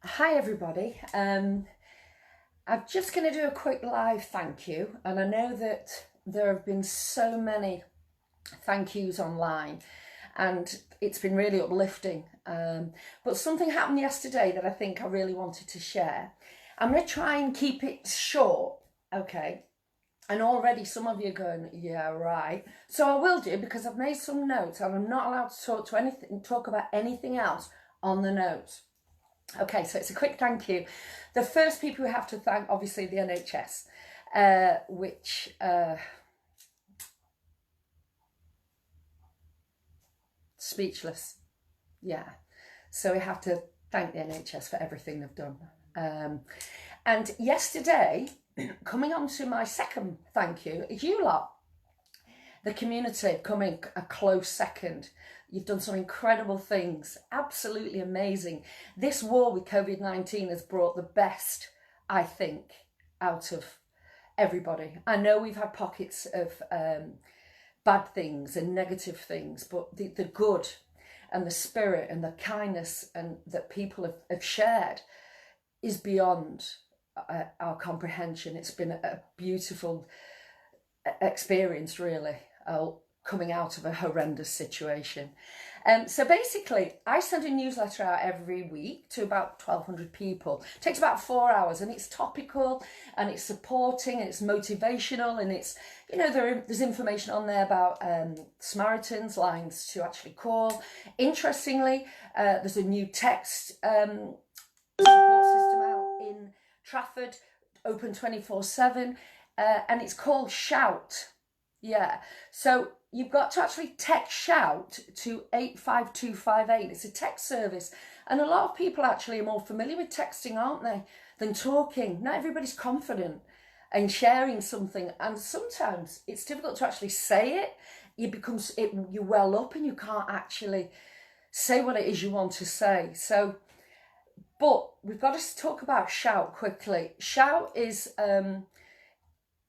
Hi everybody. I'm just going to do a quick live thank you, and I know that there have been so many thank yous online and it's been really uplifting, but something happened yesterday that I think I really wanted to share. I'm going to try and keep it short, okay? And already some of you are going, yeah, right. So I will do, because I've made some notes and I'm not allowed to talk about anything else on the notes. Okay, so it's a quick thank you. The first people we have to thank, obviously, the NHS, which speechless. Yeah. So we have to thank the NHS for everything they've done. And yesterday, coming on to my second thank you, is you lot. The community coming a close second. You've done some incredible things, absolutely amazing. This war with COVID-19 has brought the best, I think, out of everybody. I know we've had pockets of bad things and negative things, but the good and the spirit and the kindness and that people have shared is beyond our comprehension. It's been a beautiful experience, really, coming out of a horrendous situation. So basically, I send a newsletter out every week to about 1,200 people. It takes about 4 hours, and it's topical, and it's supporting, and it's motivational, and it's, you know, there's information on there about Samaritans, lines to actually call. Interestingly, there's a new text support system out in Stretford, open 24/7, and it's called Shout. Yeah, so you've got to actually text Shout to 85258. It's a text service, and a lot of people actually are more familiar with texting, aren't they, than talking. Not everybody's confident in sharing something, and sometimes it's difficult to actually say it. You well up and you can't actually say what it is you want to say. So, but we've got to talk about Shout quickly. Shout is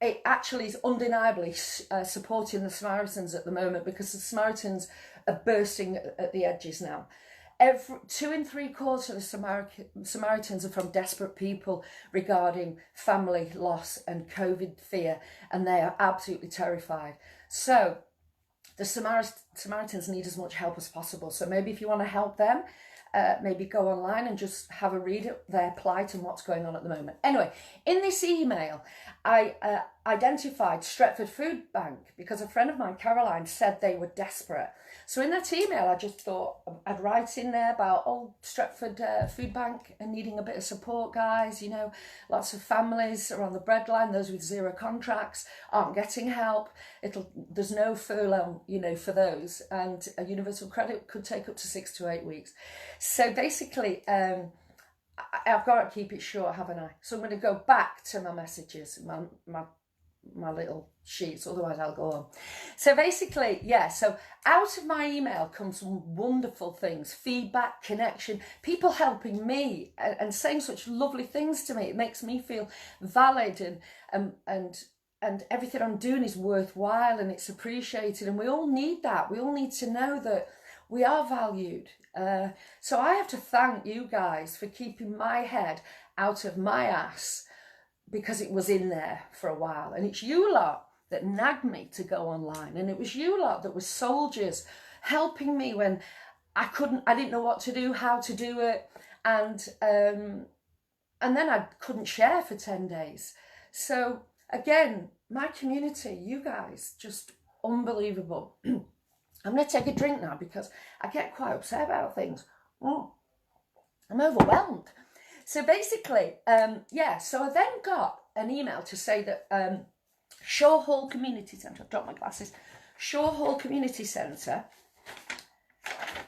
it actually is undeniably supporting the Samaritans at the moment, because the Samaritans are bursting at the edges now. 2 in 3 quarters of the Samaritans are from desperate people regarding family loss and COVID fear, and they are absolutely terrified. So the Samaritans need as much help as possible. So maybe if you want to help them, maybe go online and just have a read at their plight and what's going on at the moment. Anyway, in this email, I identified Stretford Food Bank because a friend of mine, Caroline, said they were desperate. So in that email, I just thought I'd write in there about, Stretford Food Bank and needing a bit of support, guys. You know, lots of families are on the breadline. Those with 0 contracts aren't getting help. There's no furlough, you know, for those. And a universal credit could take up to 6 to 8 weeks. So basically, I've got to keep it short, haven't I? So I'm going to go back to my messages, my little sheets, otherwise I'll go on. So basically, yeah, so out of my email comes some wonderful things: feedback, connection, people helping me and saying such lovely things to me. It makes me feel valid, and everything I'm doing is worthwhile and it's appreciated, and we all need that. We all need to know that we are valued. So I have to thank you guys for keeping my head out of my ass, because it was in there for a while. And it's you lot that nagged me to go online. And it was you lot that were soldiers helping me when I didn't know what to do, how to do it. And then I couldn't share for 10 days. So again, my community, you guys, just unbelievable. I'm going to take a drink now because I get quite upset about things. I'm overwhelmed. So basically, so I then got an email to say that Shaw Hall Community Centre, I've dropped my glasses, Shaw Hall Community Centre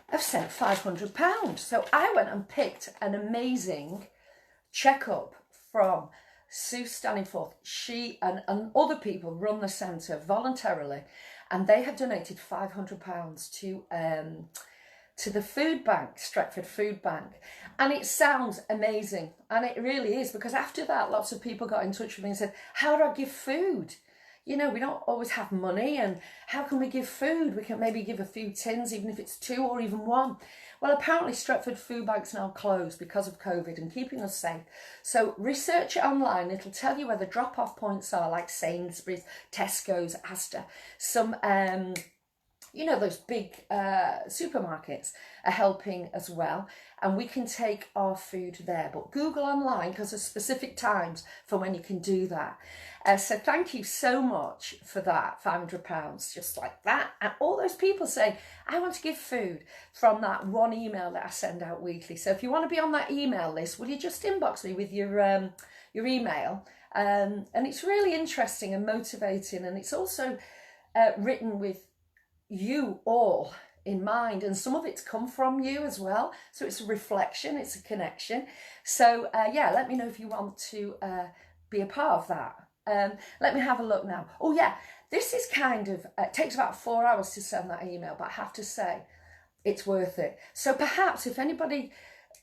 have sent £500. So I went and picked an amazing check-up from Sue Stanningforth. She and other people run the centre voluntarily, and they have donated £500 to the food bank, Stretford Food Bank. And it sounds amazing, and it really is, because after that, lots of people got in touch with me and said, how do I give food? You know, we don't always have money, and how can we give food? We can maybe give a few tins, even if it's 2 or even 1. Well, apparently Stretford food banks now closed because of COVID and keeping us safe. So research it online. It'll tell you where the drop-off points are, like Sainsbury's, Tesco's, Asda. Some, you know, those big supermarkets are helping as well. And we can take our food there. But Google online, because there's specific times for when you can do that. So thank you so much for that, £500, just like that. And all those people say, I want to give food from that one email that I send out weekly. So if you want to be on that email list, will you just inbox me with your email? And it's really interesting and motivating. And it's also written with you all in mind, and some of it's come from you as well, so it's a reflection, it's a connection. So yeah, let me know if you want to be a part of that. Let me have a look now. Oh yeah, this is kind of it takes about 4 hours to send that email, but I have to say it's worth it. So perhaps if anybody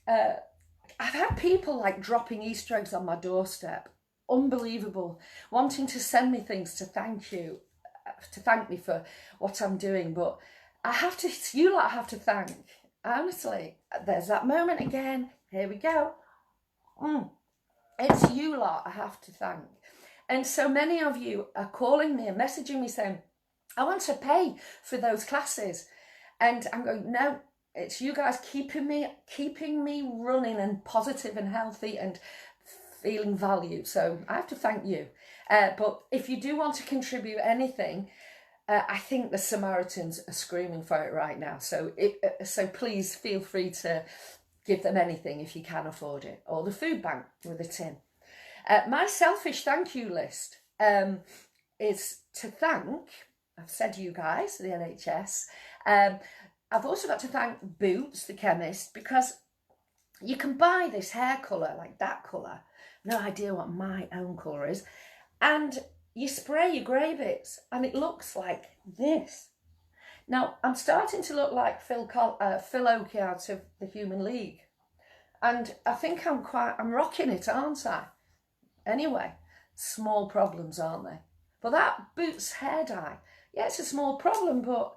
I've had people like dropping Easter eggs on my doorstep, unbelievable, wanting to send me things to thank me for what I'm doing. But I have to, it's you lot I have to thank. Honestly, there's that moment again. Here we go. It's you lot I have to thank. And so many of you are calling me and messaging me saying, I want to pay for those classes. And I'm going, no, it's you guys keeping me running and positive and healthy and feeling valued. So I have to thank you. But if you do want to contribute anything, I think the Samaritans are screaming for it right now. So please feel free to give them anything if you can afford it, or the food bank with a tin. My selfish thank you list is to thank, I've said you guys, the NHS. I've also got to thank Boots, the chemist, because you can buy this hair colour, like that colour, no idea what my own colour is, and you spray your grey bits and it looks like this. Now, I'm starting to look like Phil Oakey out of the Human League. And I think I'm rocking it, aren't I? Anyway, small problems, aren't they? But that Boots hair dye, yeah, it's a small problem, but,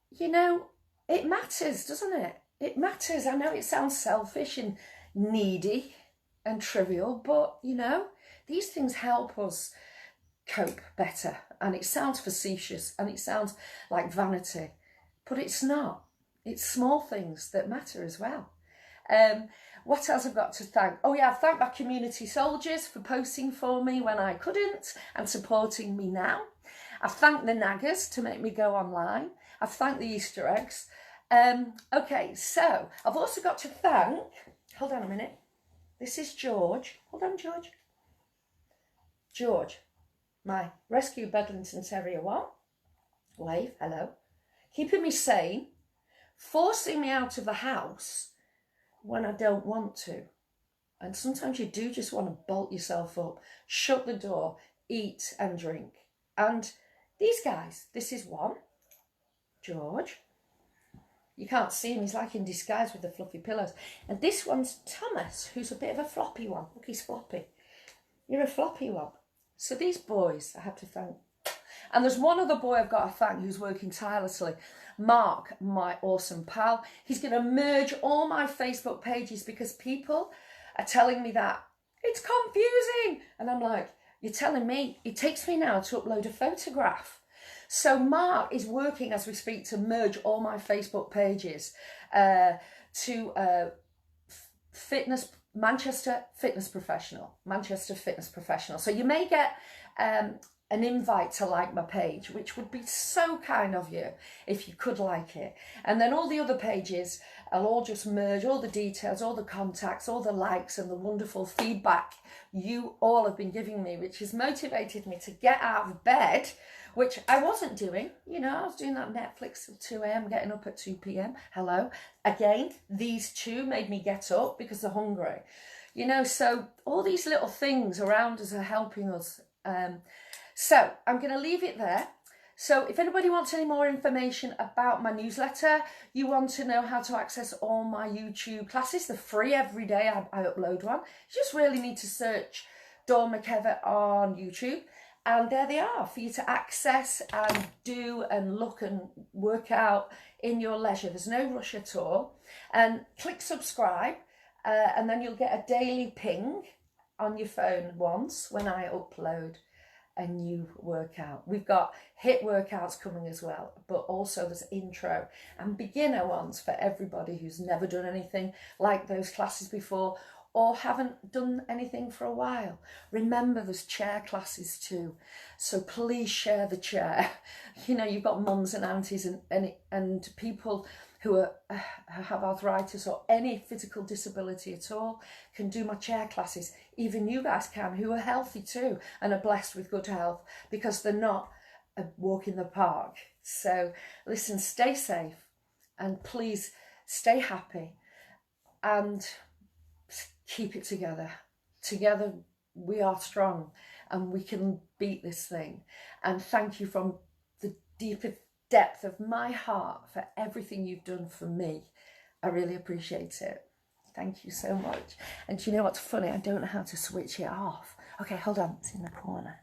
you know, it matters, doesn't it? It matters. I know it sounds selfish and needy and trivial, but, you know, these things help us cope better. And it sounds facetious and it sounds like vanity, but it's not. It's small things that matter as well. What else I've got to thank? Oh yeah, I've thanked my community soldiers for posting for me when I couldn't and supporting me now. I've thanked the naggers to make me go online. I've thanked the Easter eggs. Okay, so I've also got to thank, hold on a minute. This is George. Hold on, George. George, my rescue Bedlington Terrier one. Wave, hello. Keeping me sane, forcing me out of the house when I don't want to. And sometimes you do just want to bolt yourself up, shut the door, eat and drink. And these guys, this is one, George. You can't see him, he's like in disguise with the fluffy pillows. And this one's Thomas, who's a bit of a floppy one. Look, he's floppy. You're a floppy one. So these boys I have to thank. And there's one other boy I've got to thank who's working tirelessly. Mark, my awesome pal. He's going to merge all my Facebook pages because people are telling me that it's confusing. And I'm like, you're telling me? It takes me now to upload a photograph. So Mark is working as we speak to merge all my Facebook pages to Manchester Fitness Professional. So you may get an invite to like my page, which would be so kind of you if you could like it. And then all the other pages, I'll all just merge all the details, all the contacts, all the likes and the wonderful feedback you all have been giving me, which has motivated me to get out of bed, which I wasn't doing. You know, I was doing that Netflix till 2 a.m, getting up at 2 p.m. Hello. Again, these two made me get up because they're hungry. You know, so all these little things around us are helping us. So I'm going to leave it there. So if anybody wants any more information about my newsletter, you want to know how to access all my YouTube classes, they're free every day. I upload one. You just really need to search Dawn McKevitt on YouTube. And there they are for you to access and do and look and work out in your leisure. There's no rush at all. And click subscribe, and then you'll get a daily ping on your phone once when I upload a new workout. We've got HIIT workouts coming as well, but also there's intro and beginner ones for everybody who's never done anything like those classes before or haven't done anything for a while. Remember, there's chair classes too, so please share the chair. You know, you've got mums and aunties and people who have arthritis or any physical disability at all can do my chair classes. Even you guys can, who are healthy too and are blessed with good health, because they're not a walk in the park. So listen, stay safe and please stay happy and keep it together. Together we are strong and we can beat this thing. And thank you from the deepest depth of my heart for everything you've done for me. I really appreciate it. Thank you so much. And do you know what's funny? I don't know how to switch it off. Okay, hold on, it's in the corner.